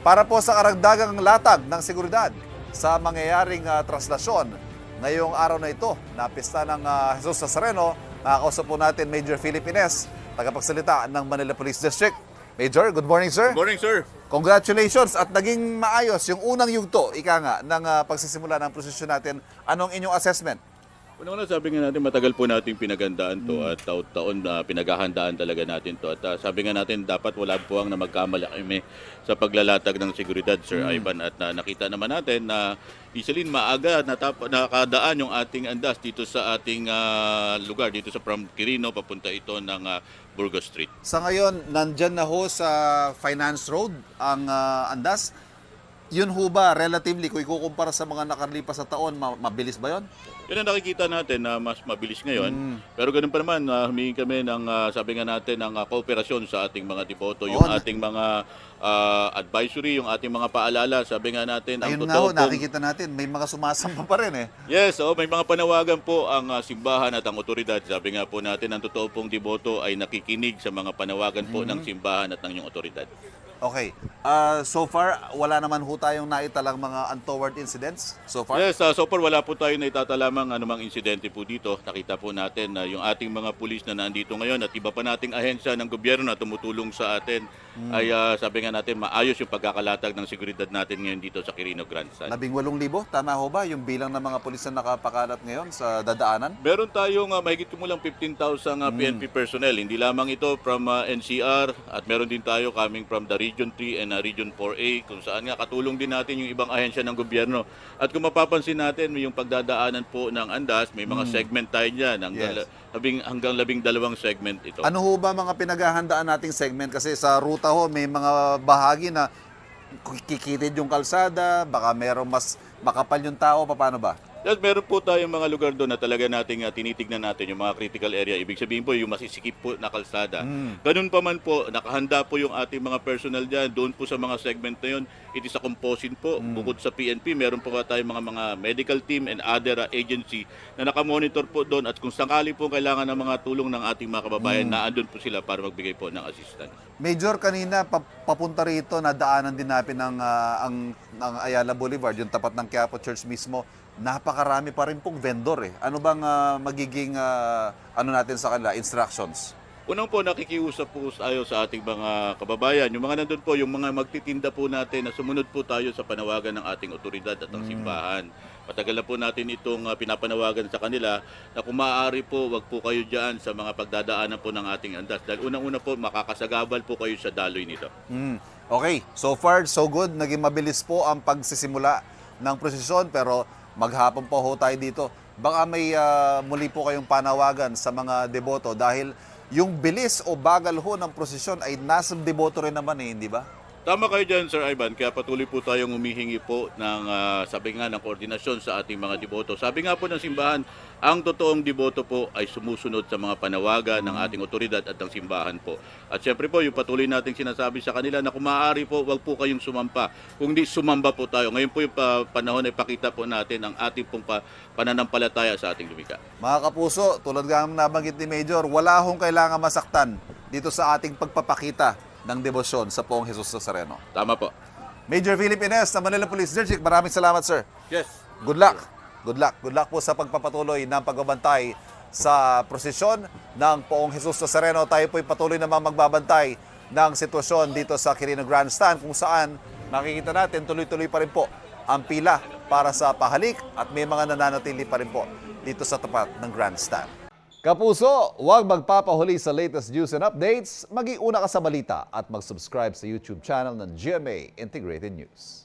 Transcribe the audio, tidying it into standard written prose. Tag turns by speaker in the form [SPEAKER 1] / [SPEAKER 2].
[SPEAKER 1] Para po sa karagdagang latag ng seguridad sa mangyayaring traslasyon ngayong araw na ito na pista ng Jesus Nazareno, makakausap po natin Major Philip Ines, tagapagsalita ng Manila Police District. Major, good morning sir.
[SPEAKER 2] Good morning, sir.
[SPEAKER 1] Congratulations at naging maayos yung unang yugto, ika nga, ng pagsisimula ng prosesyon natin. Anong inyong assessment?
[SPEAKER 2] Una-una sabi nga natin, matagal po natin pinagandaan to at taon-taon na pinaghahandaan talaga natin to. At sabi nga natin, dapat wala po ang na magkamali kami sa paglalatag ng seguridad, Sir Ivan. At nakita naman natin na isalin maaga nakadaan yung ating andas dito sa ating lugar, dito sa from Quirino, papunta ito ng Burgos Street.
[SPEAKER 1] Sa ngayon, nandyan na ho sa Finance Road ang andas. Yun ho ba, relatively, kung ikukumpara sa mga nakalipas sa taon, mabilis ba yun?
[SPEAKER 2] Yun ang nakikita natin na mas mabilis ngayon. Pero ganun pa naman, humingi kami ng, sabi nga natin, ng kooperasyon sa ating mga deboto, yung ating mga advisory, yung ating mga paalala. Sabi nga natin, ang
[SPEAKER 1] Ayun nga
[SPEAKER 2] totoo
[SPEAKER 1] ho, nakikita natin, may mga sumasamba pa rin eh.
[SPEAKER 2] Yes, may mga panawagan po ang simbahan at ang otoridad. Sabi nga po natin, ang totoo pong deboto ay nakikinig sa mga panawagan po ng simbahan at ng inyong otoridad.
[SPEAKER 1] Okay. So far, wala naman ho tayong naitalang mga untoward incidents so far?
[SPEAKER 2] Yes, so far wala po tayo na itatalamang anumang insidente po dito. Nakita po natin na yung ating mga pulis na nandito ngayon at iba pa nating ahensya ng gobyerno na tumutulong sa atin ay sabi nga natin maayos yung pagkakalatag ng seguridad natin ngayon dito sa Quirino Grandstand.
[SPEAKER 1] 18,000, tama ho ba yung bilang ng mga pulis na nakapakalat ngayon sa dadaanan?
[SPEAKER 2] Meron tayong mahigit kumulang 15,000 PNP personnel. Hindi lamang ito from NCR at meron din tayo coming from the Region 3 and Region 4A kung saan nga katulong din natin yung ibang ahensya ng gobyerno. At kung mapapansin natin yung pagdadaanan po ng andas, may mga segment tayo dyan hanggang 12 segment ito.
[SPEAKER 1] Ano ho ba mga pinaghahandaan nating segment? Kasi sa ruta ho, may mga bahagi na kikitid yung kalsada, baka merong mas makapal yung tao, paano ba?
[SPEAKER 2] Yes, meron po tayong mga lugar doon na talaga nating tinitignan natin yung mga critical area. Ibig sabihin po yung masisikip po na kalsada. Ganun pa man po, nakahanda po yung ating mga personnel dyan. Doon po sa mga segment na yun, it is a composite po. Bukod sa PNP, meron po tayong mga medical team and other agency na nakamonitor po doon. At kung sakali po kailangan ng mga tulong ng ating mga kababayan, naandun po sila para magbigay po ng assistance.
[SPEAKER 1] Major, kanina papunta rito, nadaanan din natin ang Ayala Boulevard, yung tapat ng Quiapo Church mismo. Napakarami pa rin pong vendor eh. Ano bang magiging natin sa kanila, instructions?
[SPEAKER 2] Unang po, nakikiusap po tayo sa ating mga kababayan. Yung mga nandun po, yung mga magtitinda po natin na sumunod po tayo sa panawagan ng ating otoridad at ng simbahan. Matagal na po natin itong pinapanawagan sa kanila na kung maaari po, wag po kayo dyan sa mga pagdadaanan po ng ating andas. Dahil unang-una po, makakasagabal po kayo sa daloy nito.
[SPEAKER 1] Okay, so far, so good. Naging mabilis po ang pagsisimula ng prosesyon, pero maghapon po ho tayo dito. Baka may muli po kayong panawagan sa mga deboto dahil yung bilis o bagal ho ng prosesyon ay nasa deboto rin naman eh, hindi ba?
[SPEAKER 2] Tama kayo dyan, Sir Ivan. Kaya patuloy po tayong humihingi po ng, sabi nga, ng koordinasyon sa ating mga deboto. Sabi nga po ng simbahan, ang totoong deboto po ay sumusunod sa mga panawagan ng ating otoridad at ng simbahan po. At syempre po, yung patuloy nating sinasabi sa kanila na kung maaari po, wag po kayong sumampa. Kung di, sumamba po tayo. Ngayon po yung panahon ay pakita po natin ang ating pong pananampalataya sa ating lumika.
[SPEAKER 1] Mga kapuso, tulad nga ng nabanggit ni Major, wala hong kailangan masaktan dito sa ating pagpapakita ng debosyon sa Poong Jesus Nazareno.
[SPEAKER 2] Tama po.
[SPEAKER 1] Major Philip Ines ng Manila Police District, maraming salamat sir.
[SPEAKER 2] Yes.
[SPEAKER 1] Good luck. Good luck. Good luck po sa pagpapatuloy ng pagbabantay sa prosesyon ng Poong Jesus Nazareno. Tayo po'y patuloy naman magbabantay ng sitwasyon dito sa Quirino Grandstand kung saan makikita natin tuloy-tuloy pa rin po ang pila para sa pahalik at may mga nananatili pa rin po dito sa tapat ng Grandstand. Kapuso, huwag magpapahuli sa latest news and updates. Mag-iuna ka sa balita at mag-subscribe sa YouTube channel ng GMA Integrated News.